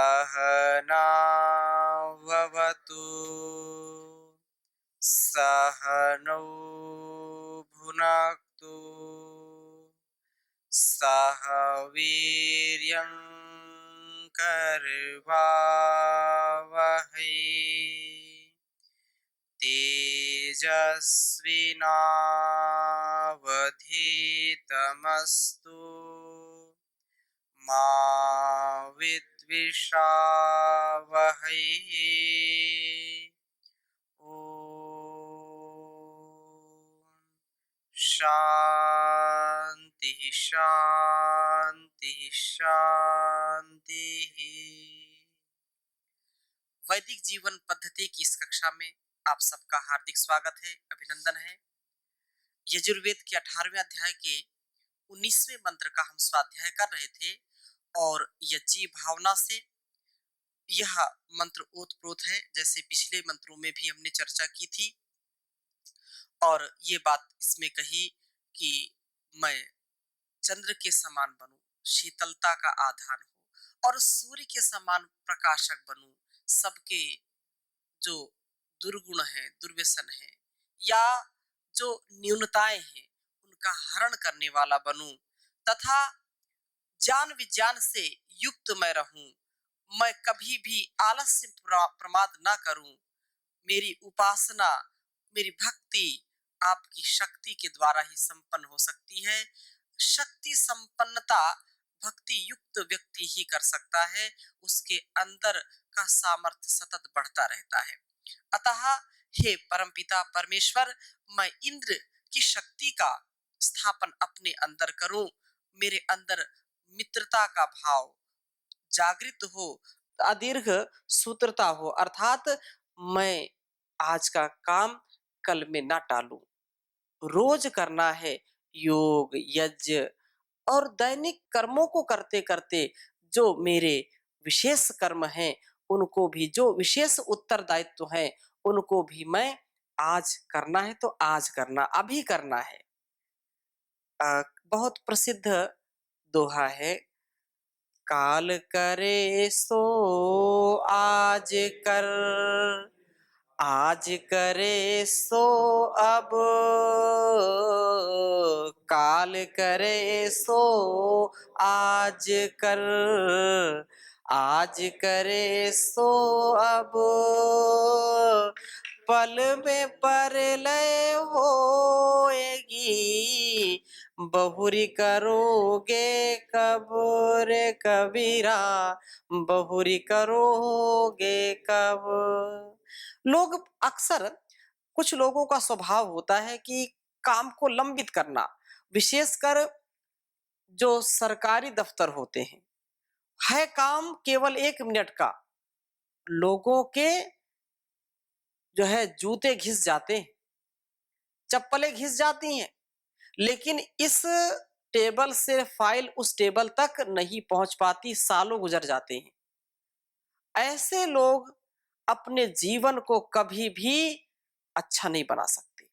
सहनाववतु सहनौ भुनक्तु सह वीर्यं करवावहै तेजस्विनावधीतमस्तु मा विद्विषावहै। ओम शांति शांति शांति। वैदिक जीवन पद्धति की इस कक्षा में आप सबका हार्दिक स्वागत है, अभिनंदन है। यजुर्वेद के 18वें अध्याय के 19वें मंत्र का हम स्वाध्याय कर रहे थे और यज्ञ भावना से यह मंत्र ओतप्रोत है, जैसे पिछले मंत्रों में भी हमने चर्चा की थी और ये बात इसमें कही कि मैं चंद्र के समान बनूं, शीतलता का आधार हो और सूर्य के समान प्रकाशक बनूं, सबके जो दुर्गुण है, दुर्व्यसन है या जो न्यूनताएं हैं उनका हरण करने वाला बनूं तथा ज्ञान विज्ञान से युक्त मैं रहूं। मैं कभी भी आलस्य प्रमाद ना करूं। मेरी उपासना, मेरी भक्ति आपकी शक्ति के द्वारा ही संपन्न हो सकती है। शक्ति संपन्नता भक्ति युक्त व्यक्ति ही कर सकता है, उसके अंदर का सामर्थ्य सतत बढ़ता रहता है। अतः हे परमपिता परमेश्वर, मैं इंद्र की शक्ति का स्थापन अपने अंदर करूं, मेरे अंदर मित्रता का भाव जागृत हो, अदीर्घ सूत्रता हो, अर्थात मैं आज का काम कल में ना टालूं। रोज करना है योग यज्ञ और दैनिक कर्मों को करते करते जो मेरे विशेष कर्म हैं, उनको भी जो विशेष उत्तरदायित्व हैं, उनको भी मैं आज करना है तो आज करना, अभी करना है। बहुत प्रसिद्ध दोहा है, काल करे सो आज कर, आज करे सो अब, काल करे सो आज कर, आज करे सो अब, पल में परलय होएगी, बहुरी करोगे कब रे कबीरा, बहुरी करोगे कब। लोग अक्सर, कुछ लोगों का स्वभाव होता है कि काम को लंबित करना, विशेषकर जो सरकारी दफ्तर होते हैं, है काम केवल 1 मिनट का, लोगों के जो है जूते घिस जाते हैं, चप्पलें घिस जाती हैं, लेकिन इस टेबल से फाइल उस टेबल तक नहीं पहुंच पाती, सालों गुजर जाते हैं। ऐसे लोग अपने जीवन को कभी भी अच्छा नहीं बना सकते।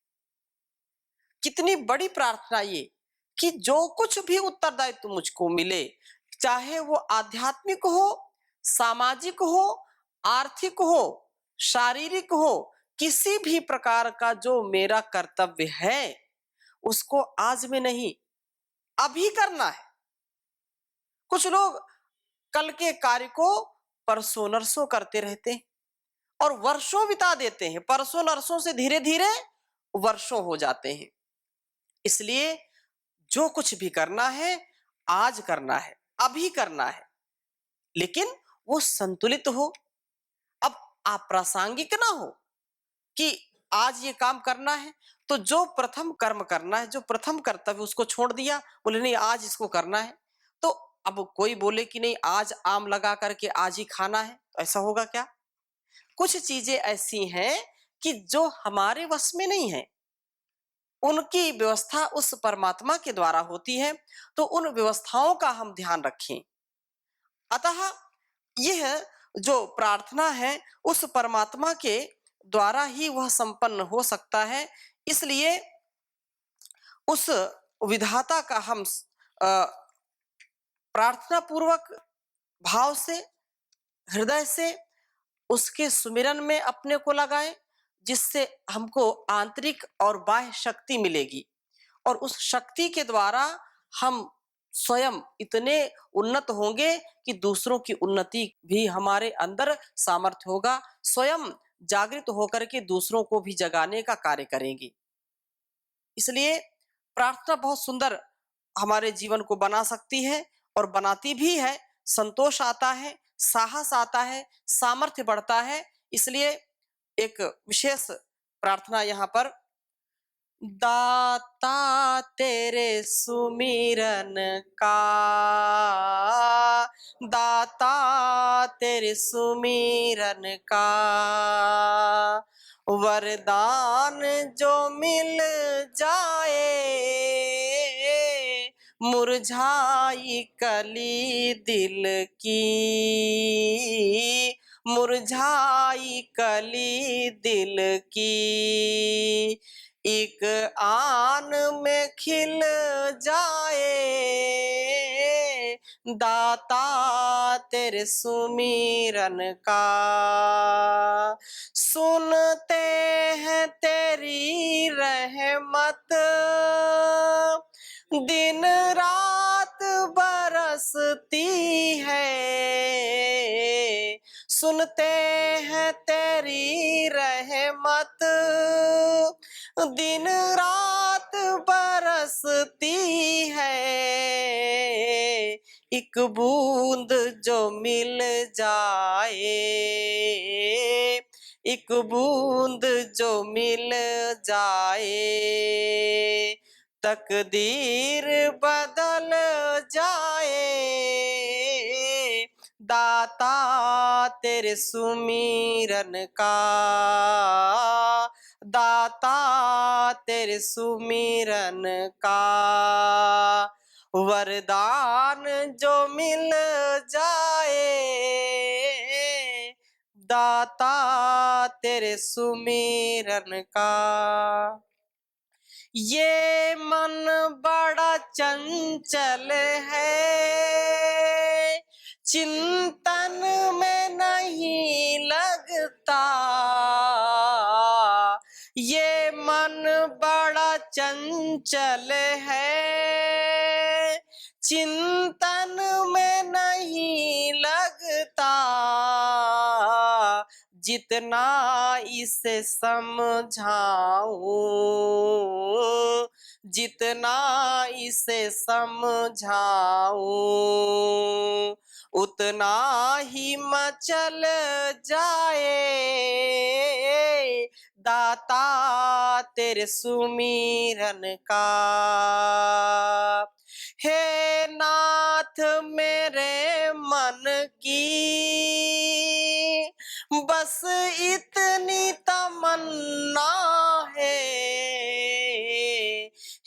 कितनी बड़ी प्रार्थना ये कि जो कुछ भी उत्तरदायित्व मुझको मिले, चाहे वो आध्यात्मिक हो, सामाजिक हो, आर्थिक हो, शारीरिक हो, किसी भी प्रकार का जो मेरा कर्तव्य है, उसको आज में नहीं, अभी करना है। कुछ लोग कल के कार्य को परसों नरसों करते रहते हैं और वर्षों बिता देते हैं, परसों नरसों से धीरे धीरे वर्षों हो जाते हैं। इसलिए जो कुछ भी करना है आज करना है, अभी करना है, लेकिन वो संतुलित हो। अब अप्रासंगिक ना हो कि आज ये काम करना है तो जो प्रथम कर्म करना है, जो प्रथम कर्तव्य, उसको छोड़ दिया, बोले नहीं आज इसको करना है। तो अब कोई बोले कि नहीं आज आम लगा करके आज ही खाना है, तो ऐसा होगा क्या? कुछ चीजें ऐसी हैं कि जो हमारे वश में नहीं है, उनकी व्यवस्था उस परमात्मा के द्वारा होती है, तो उन व्यवस्थाओं का हम ध्यान रखें। अतः यह जो प्रार्थना है उस परमात्मा के द्वारा ही वह संपन्न हो सकता है। इसलिए उस विधाता का हम प्रार्थना पूर्वक भाव से हृदय से उसके सुमिरन में अपने को लगाएं, जिससे हमको आंतरिक और बाह्य शक्ति मिलेगी और उस शक्ति के द्वारा हम स्वयं इतने उन्नत होंगे कि दूसरों की उन्नति भी हमारे अंदर सामर्थ्य होगा। स्वयं जागृत होकर के दूसरों को भी जगाने का कार्य करेंगे। इसलिए प्रार्थना बहुत सुंदर हमारे जीवन को बना सकती है और बनाती भी है। संतोष आता है, साहस आता है, सामर्थ्य बढ़ता है। इसलिए एक विशेष प्रार्थना यहाँ पर, दाता तेरे सुमिरन का, दाता तेरे सुमिरन का, वरदान जो मिल जाए, मुरझाई कली दिल की, मुरझाई कली दिल की, एक आन में खिल जाए, दाता तेरे सुमिरन का। सुनते हैं तेरी रहमत, दिन रात बरसती है, सुनते हैं तेरी रहमत, दिन रात बरसती है, एक बूंद जो मिल जाए, एक बूंद जो मिल जाए, तकदीर बदल जाए, दाता तेरे सुमिरन का, दाता तेरे सुमिरन का, वरदान जो मिल जाए, दाता तेरे सुमिरन का। ये मन बड़ा चंचल है, चिंतन में नहीं लगता, ये मन बड़ा चंचल है, चिंतन में नहीं लगता, जितना इसे समझाऊं, जितना इसे समझाऊं, उतना ही मचल जाए, दाता तेरे सुमिरन का। हे नाथ मेरे मन की बस इतनी तमन्ना है,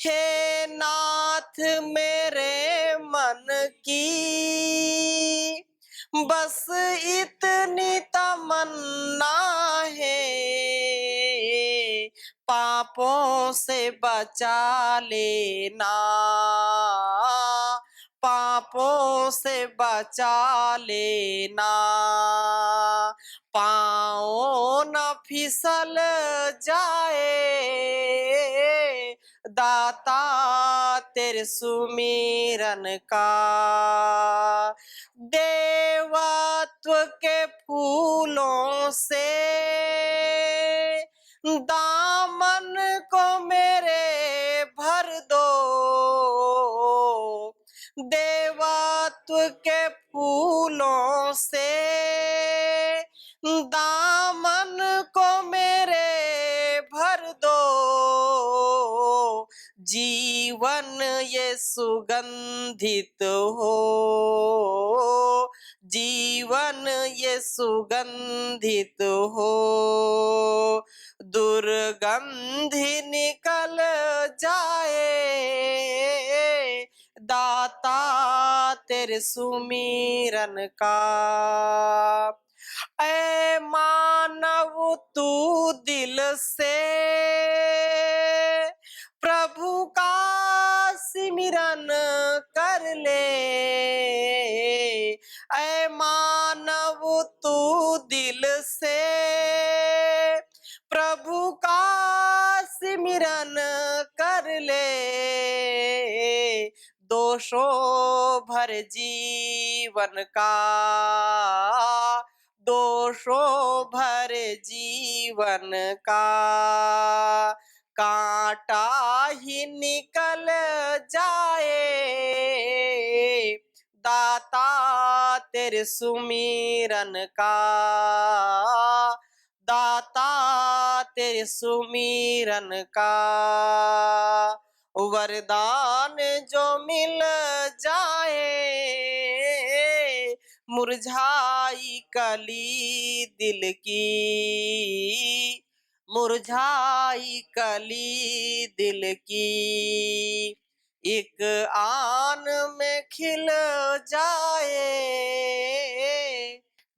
हे नाथ मेरे मन की बस इतनी तमन्ना है, पापों से बचा लेना, पापों से बचा लेना, पाँव न फिसल जाए, दाता तेरे सुमिरन का। देवत्व के फूलों से दामन को मेरे भर दो, देवत्व के फूलों से दामन को मेरे भर दो, जीवन ये सुगंधित हो, जीवन ये सुगंधित हो, दुर्गंधि निकल जाए, दाता तेरे सुमिरन का। ऐ मानव तू दिल से प्रभु का सिमरन कर ले, ऐ मानव भर जीवन का, दोषों भर जीवन का, कांटा ही निकल जाए, दाता तेरे सुमिरन का, दाता तेरे सुमिरन का, वरदान जो मिल जाए, मुरझाई कली दिल की, मुरझाई कली दिल की, एक आन में खिल जाए,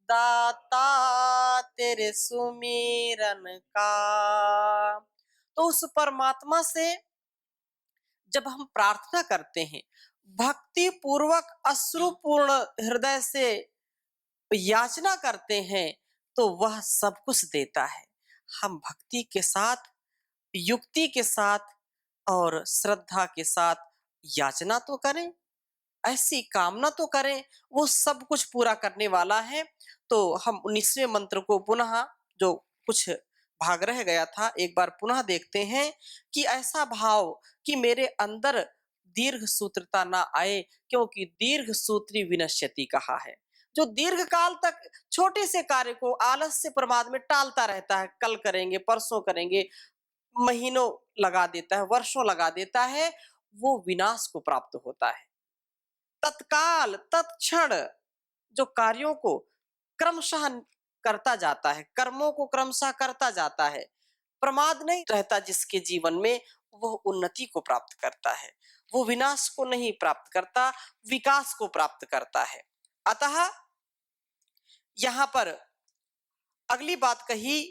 दाता तेरे सुमिरन का। तो उस परमात्मा से जब हम प्रार्थना करते हैं, भक्ति पूर्वक अश्रुपूर्ण हृदय से याचना करते हैं, तो वह सब कुछ देता है। हम भक्ति के साथ, युक्ति के साथ और श्रद्धा के साथ याचना तो करें, ऐसी कामना तो करें, वो सब कुछ पूरा करने वाला है। तो हम 19वें मंत्र को पुनः, जो कुछ भाग रह गया था, एक बार पुनः देखते हैं कि ऐसा भाव कि मेरे अंदर दीर्घ सूत्रता ना आए, क्योंकि दीर्घ सूत्री विनश्यति कहा है। जो दीर्घ काल तक छोटे से कार्य को आलस्य प्रमाद में टालता रहता है, कल करेंगे, परसों करेंगे, महीनों लगा देता है, वर्षों लगा देता है, वो विनाश को प्राप्त होता है। तत्काल तत्क्षण जो कार्यों को क्रमशः करता जाता है, कर्मों को क्रमशः करता जाता है, प्रमाद नहीं रहता जिसके जीवन में, वो उन्नति को प्राप्त करता है, वो विनाश को नहीं प्राप्त करता, विकास को प्राप्त करता है। अतः यहाँ पर अगली बात कही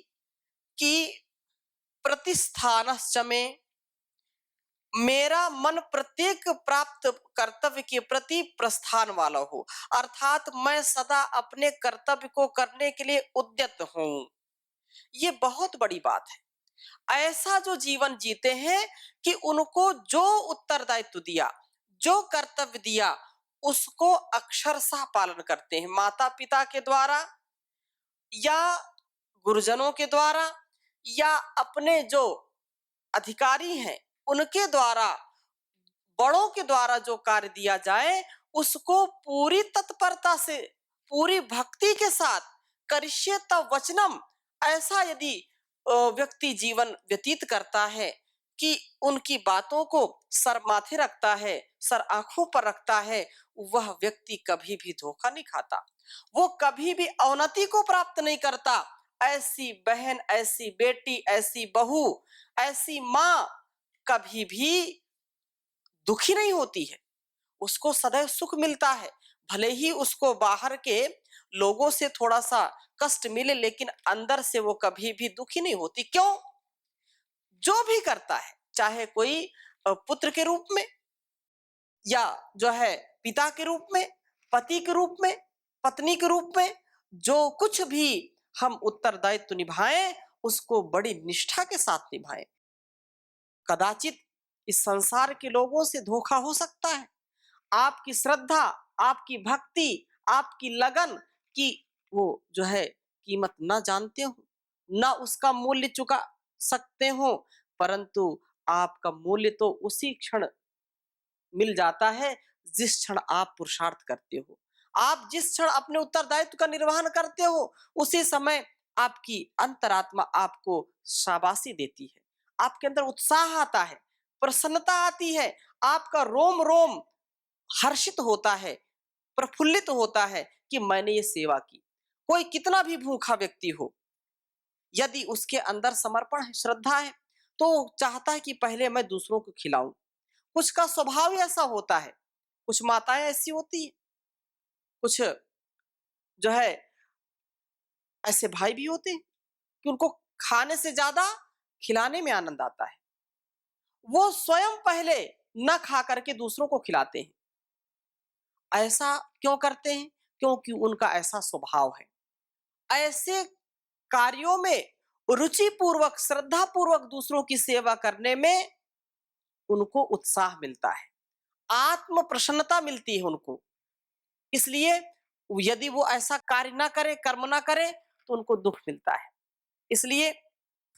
कि प्रतिस्थानश्च में, मेरा मन प्रत्येक प्राप्त कर्तव्य के प्रति प्रस्थान वाला हो, अर्थात मैं सदा अपने कर्तव्य को करने के लिए उद्यत हूं। ये बहुत बड़ी बात है। ऐसा जो जीवन जीते हैं कि उनको जो उत्तरदायित्व दिया, जो कर्तव्य दिया, उसको अक्षरशः पालन करते हैं, माता पिता के द्वारा या गुरुजनों के द्वारा या अपने जो अधिकारी हैं उनके द्वारा, बड़ों के द्वारा जो कार्य दिया जाए, उसको पूरी तत्परता से, पूरी भक्ति के साथ, करिष्ये तव वचनम, ऐसा यदि व्यक्ति जीवन व्यतीत करता है कि उनकी बातों को सर माथे रखता है, सर आंखों पर रखता है, वह व्यक्ति कभी भी धोखा नहीं खाता, वो कभी भी अवनति को प्राप्त नहीं करता। ऐसी बहन, ऐसी बेटी, ऐसी बहू, ऐसी माँ कभी भी दुखी नहीं होती है, उसको सदैव सुख मिलता है। भले ही उसको बाहर के लोगों से थोड़ा सा कष्ट मिले, लेकिन अंदर से वो कभी भी दुखी नहीं होती। क्यों? जो भी करता है, चाहे कोई पुत्र के रूप में या जो है पिता के रूप में, पति के रूप में, पत्नी के रूप में, जो कुछ भी हम उत्तरदायित्व निभाएं, उसको बड़ी निष्ठा के साथ निभाएं। कदाचित इस संसार के लोगों से धोखा हो सकता है, आपकी श्रद्धा, आपकी भक्ति, आपकी लगन की वो जो है कीमत ना जानते हो, ना उसका मूल्य चुका सकते हो, परंतु आपका मूल्य तो उसी क्षण मिल जाता है जिस क्षण आप पुरुषार्थ करते हो। आप जिस क्षण अपने उत्तरदायित्व का निर्वहन करते हो, उसी समय आपकी अंतरात्मा आपको शाबाशी देती है, आपके अंदर उत्साह आता है, प्रसन्नता आती है, आपका रोम रोम हर्षित होता है, प्रफुल्लित होता है कि मैंने ये सेवा की। कोई कितना भी भूखा व्यक्ति हो, यदि उसके अंदर समर्पण है, श्रद्धा है, तो चाहता है कि पहले मैं दूसरों को खिलाऊं। कुछ का स्वभाव ही ऐसा होता है, कुछ माताएं ऐसी होती है, कुछ जो है ऐसे भाई भी होते हैं कि उनको खाने से ज्यादा खिलाने में आनंद आता है। वो स्वयं पहले न खा करके दूसरों को खिलाते हैं। ऐसा क्यों करते हैं? क्योंकि उनका ऐसा स्वभाव है। ऐसे कार्यों में रुचि पूर्वक, श्रद्धा पूर्वक दूसरों की सेवा करने में उनको उत्साह मिलता है, आत्म प्रसन्नता मिलती है उनको। इसलिए यदि वो ऐसा कार्य ना करे, कर्म ना करे, तो उनको दुःख मिलता है। इसलिए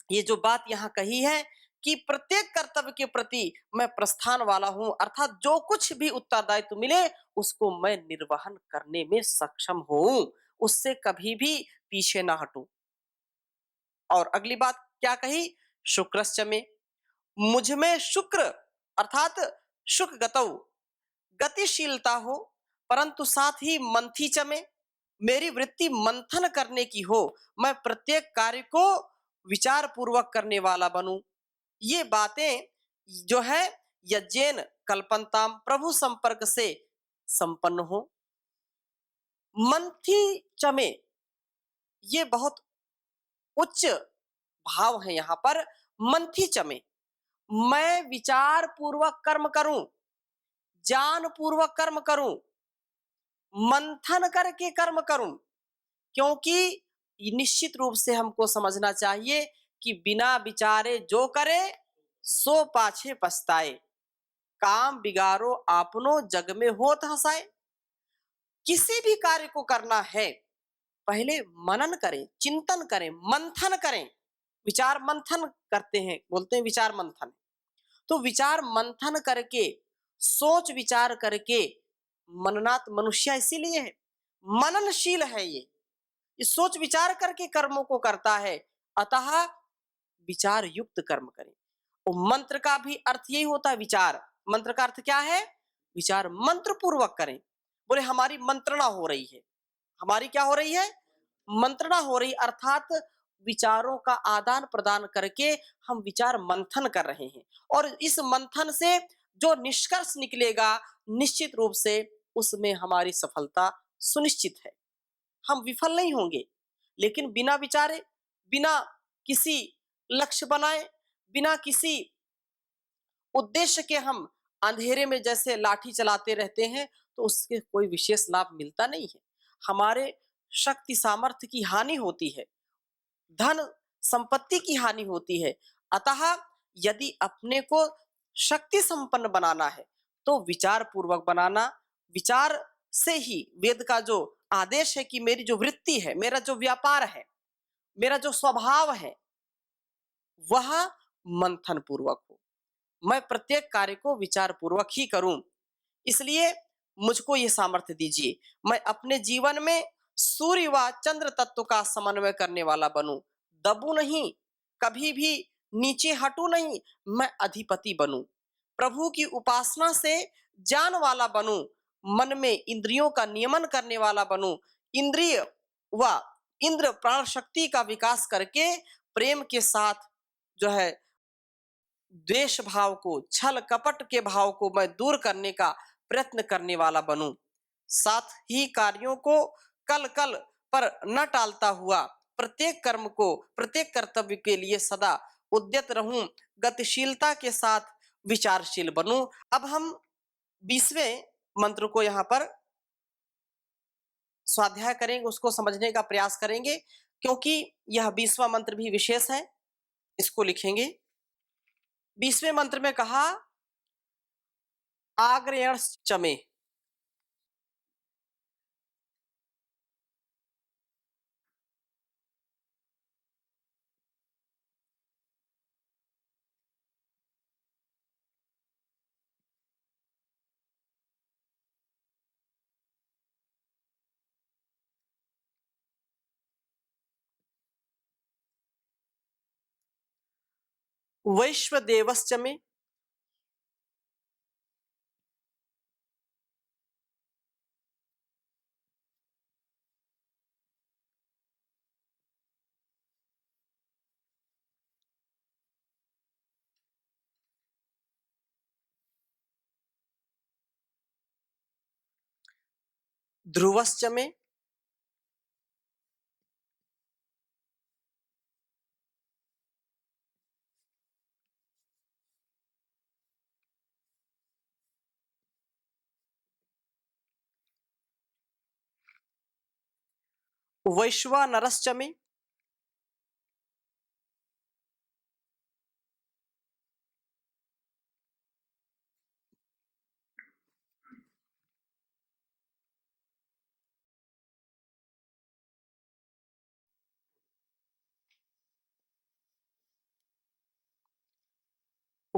ये जो बात यहाँ कही है कि प्रत्येक कर्तव्य के प्रति मैं प्रस्थान वाला हूँ, अर्थात जो कुछ भी उत्तरदायित्व मिले, उसको मैं निर्वहन करने में सक्षम हूँ, उससे कभी भी पीछे ना हटूँ। और अगली बात क्या कही? शुक्रश्च मे, मुझ में शुक्र अर्थात शुक गतौ गतिशीलता हो, परंतु साथ ही मंथी चमे, मेरी वृत्ति मंथन करने की हो, मैं प्रत्येक कार्य को विचार पूर्वक करने वाला बनूं। ये बातें जो है यज्ञेन कल्पनताम प्रभु संपर्क से संपन्न हो। मंथी चमे, ये बहुत उच्च भाव है यहाँ पर। मंथी चमे, मैं विचार पूर्वक कर्म करूं, ज्ञान पूर्वक कर्म करूं, मंथन करके कर्म करूं, क्योंकि निश्चित रूप से हमको समझना चाहिए कि बिना विचारे जो करे सो पाछे पछताए, काम बिगाड़ो आपनो जग में होत हंसाए। किसी भी कार्य को करना है, पहले मनन करें, चिंतन करें, मंथन करें। विचार मंथन करते हैं, बोलते हैं विचार मंथन। तो विचार मंथन करके, सोच विचार करके, मननात मनुष्य इसीलिए है, मननशील है ये सोच विचार करके कर्मों को करता है। अतः विचार युक्त कर्म करें। और मंत्र का भी अर्थ यही होता है, विचार। मंत्र का अर्थ क्या है? विचार मंत्र पूर्वक करें। बोले हमारी मंत्रणा हो रही है, हमारी क्या हो रही है? मंत्रणा हो रही, अर्थात विचारों का आदान प्रदान करके हम विचार मंथन कर रहे हैं। और इस मंथन से जो निष्कर्ष निकलेगा, निश्चित रूप से उसमें हमारी सफलता सुनिश्चित है। हम विफल नहीं होंगे। लेकिन बिना विचारे, बिना किसी लक्ष्य बनाए, बिना किसी उद्देश्य के हम अंधेरे में जैसे लाठी चलाते रहते हैं, तो उसके कोई विशेष लाभ मिलता नहीं है। हमारे शक्ति सामर्थ्य की हानि होती है, धन संपत्ति की हानि होती है। अतः यदि अपने को शक्ति संपन्न बनाना है, तो विचार पूर्वक बनाना। विचार से ही वेद का जो आदेश है कि मेरी जो वृत्ति है, मेरा जो व्यापार है, मेरा जो स्वभाव है, वह मंथन पूर्वक हो। मैं प्रत्येक कार्य को विचार पूर्वक ही करूं। इसलिए मुझको ये सामर्थ्य दीजिए, मैं अपने जीवन में सूर्य व चंद्र तत्व का समन्वय करने वाला बनूं। दबू नहीं, कभी भी नीचे हटू नहीं, मैं अधिपति बनूं। प्रभु की उपासना से ज्ञान वाला बनूं, मन में इंद्रियों का नियमन करने वाला बनूं। इंद्रिय व इंद्र प्राण शक्ति का विकास करके प्रेम के साथ जो है द्वेष भाव को, छल कपट के भाव को मैं दूर करने का प्रयत्न करने वाला बनूं। साथ ही कार्यों को कल कल पर न टालता हुआ प्रत्येक कर्म को, प्रत्येक कर्तव्य के लिए सदा उद्यत रहूं, गतिशीलता के साथ विचारशील बनूं। अब हम 20वें मंत्र को यहाँ पर स्वाध्याय करेंगे, उसको समझने का प्रयास करेंगे, क्योंकि यह 20वां मंत्र भी विशेष है। इसको लिखेंगे। 20वें मंत्र में कहा आग्रयण चमे, वैश्वदेवश्च में, ध्रुवश्च में, वैश्वानरश्च में,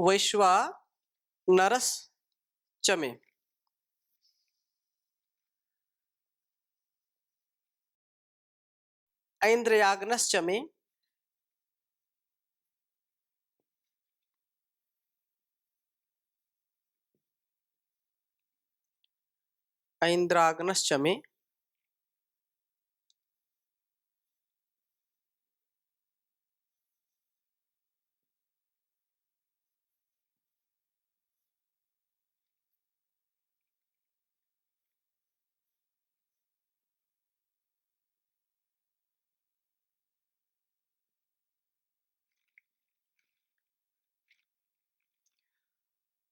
वैश्वानरश्च मे। ऐन्द्रियाग्नश्च मे। ऐन्द्राग्नश्च मे।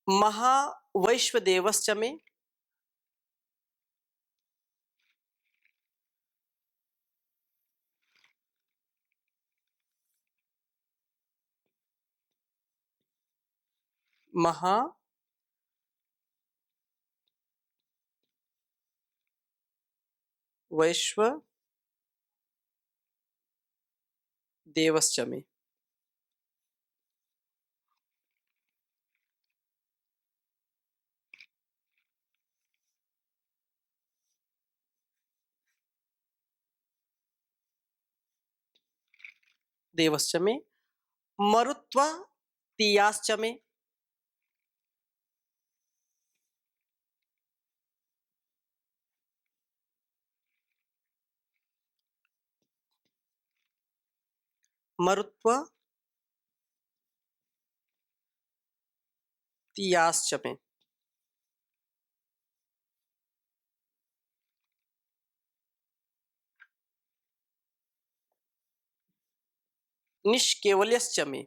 महावैश्वदेवश्च मे। महावैश्वदेवश्च मे। देवश्च मे। मरुत्वतीयाश्च मे। मरुत्वतीयाश्च मे। निष्केवल्यश्च मे।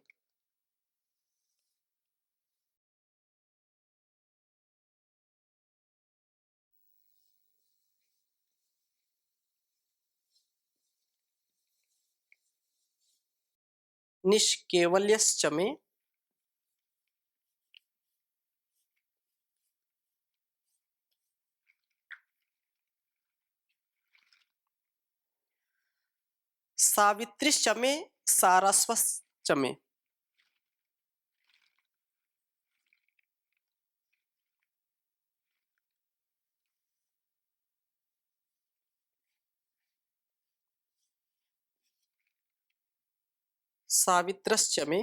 निष्केवल्यश्च मे। सावित्रीश्च मे। सारस्वतश्च मे। सावित्रश्च मे।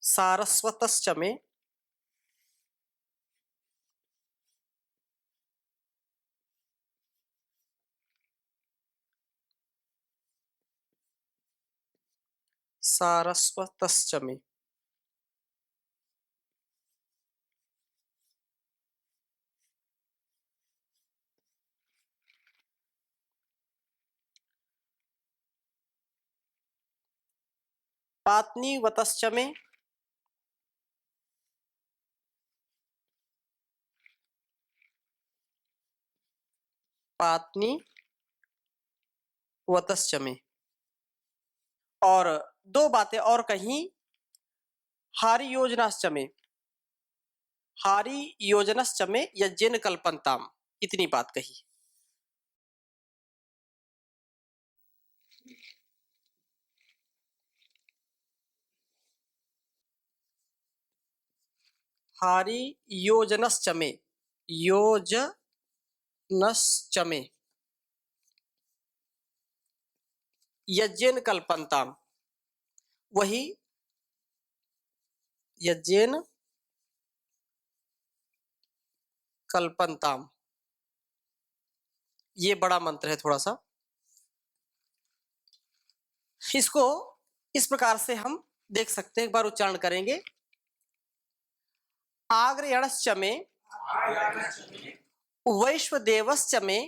सारस्वतश्च मे। सारस्वतश्च मे। पात्नीवतश्च मे। पात्नीवतश्च मे। और दो बातें और कहीं। हारी योजनाश्च मे। हारी योजनश्च मे यज्ञेन कल्पन्ताम। इतनी बात कही। हारी योजनश्च मे। योजनश्च मे यज्ञेन कल्पन्ताम। वही यज्ञेन कल्पन्ताम। ये बड़ा मंत्र है थोड़ा सा। इसको इस प्रकार से हम देख सकते हैं। एक बार उच्चारण करेंगे। आग्रयणश्च मे। वैश्वदेवश्च मे।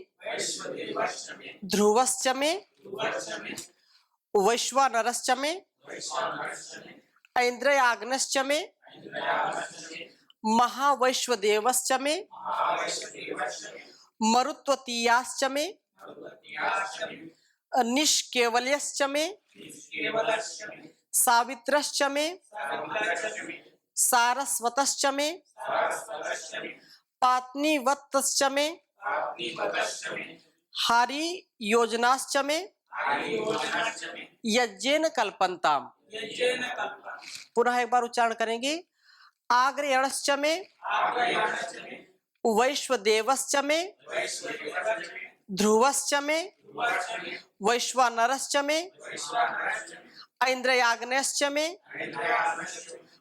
ध्रुवश्च मे। वैश्वानरश्च मे। ऐन्द्रयाग्नश्च मे। महावैश्वदेवश्च मे। मरुत्वतीयाश्च मे। निष्केवल्यश्च मे। सावित्रश्च मे। सारस्वतश्च मे। पात्नीवतश्च मे। हारी योजनाश्च मे यज्ञेन कल्पन्ताम। पुनः एक बार उच्चारण करेंगे। आग्रयणश्च मे वैश्वदेवश्च मे ध्रुवश्च मे वैश्वानरश्च मे ऐन्द्रयाग्नेश्च मे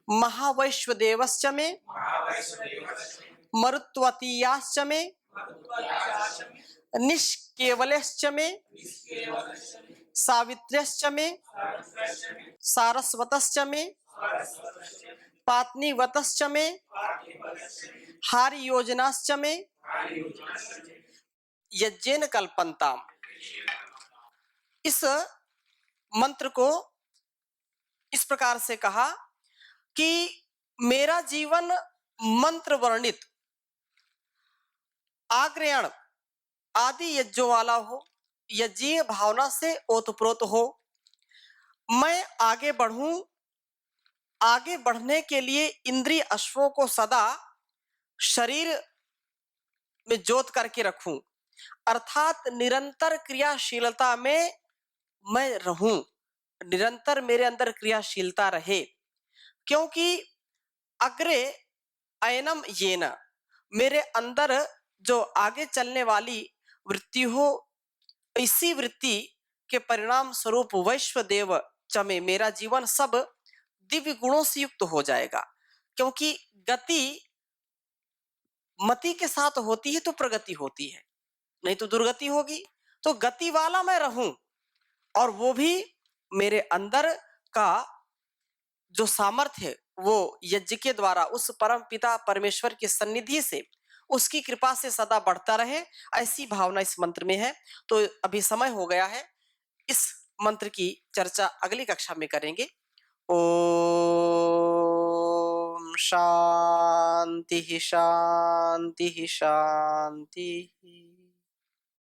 महावैश्वदेवश्च मे मरुत्वतीयाश्च मे निष्केवलश्च मे सावित्र्यश्च मे सारस्वतश्च मे पात्नीवतश्च मे हारि योजनाश्च मे यज्ञेन कल्पन्ताम। इस मंत्र को इस प्रकार से कहा कि मेरा जीवन मंत्र वर्णित आग्रहण आदि यज्ञों वाला हो, यज्ञीय भावना से ओतप्रोत हो। मैं आगे बढ़ूं, आगे बढ़ने के लिए इंद्रिय अश्वों को सदा शरीर में जोत करके रखूं, अर्थात निरंतर क्रियाशीलता में मैं रहूं, निरंतर मेरे अंदर क्रियाशीलता रहे। क्योंकि अग्रे अयनम येन, मेरे अंदर जो आगे चलने वाली वृत्ति हो, इसी वृत्ति के परिणाम स्वरूप वैश्वदेव चमे, मेरा जीवन सब दिव्य गुणों से युक्त हो जाएगा। क्योंकि गति मति के साथ होती है तो प्रगति होती है, नहीं तो दुर्गति होगी। तो गति वाला मैं रहूं, और वो भी मेरे अंदर का जो सामर्थ्य है वो यज्ञ के द्वारा उस परम पिता परमेश्वर की सन्निधि से, उसकी कृपा से सदा बढ़ता रहे, ऐसी भावना इस मंत्र में है। तो अभी समय हो गया है, इस मंत्र की चर्चा अगली कक्षा में करेंगे। ओम शांति शांति शांति।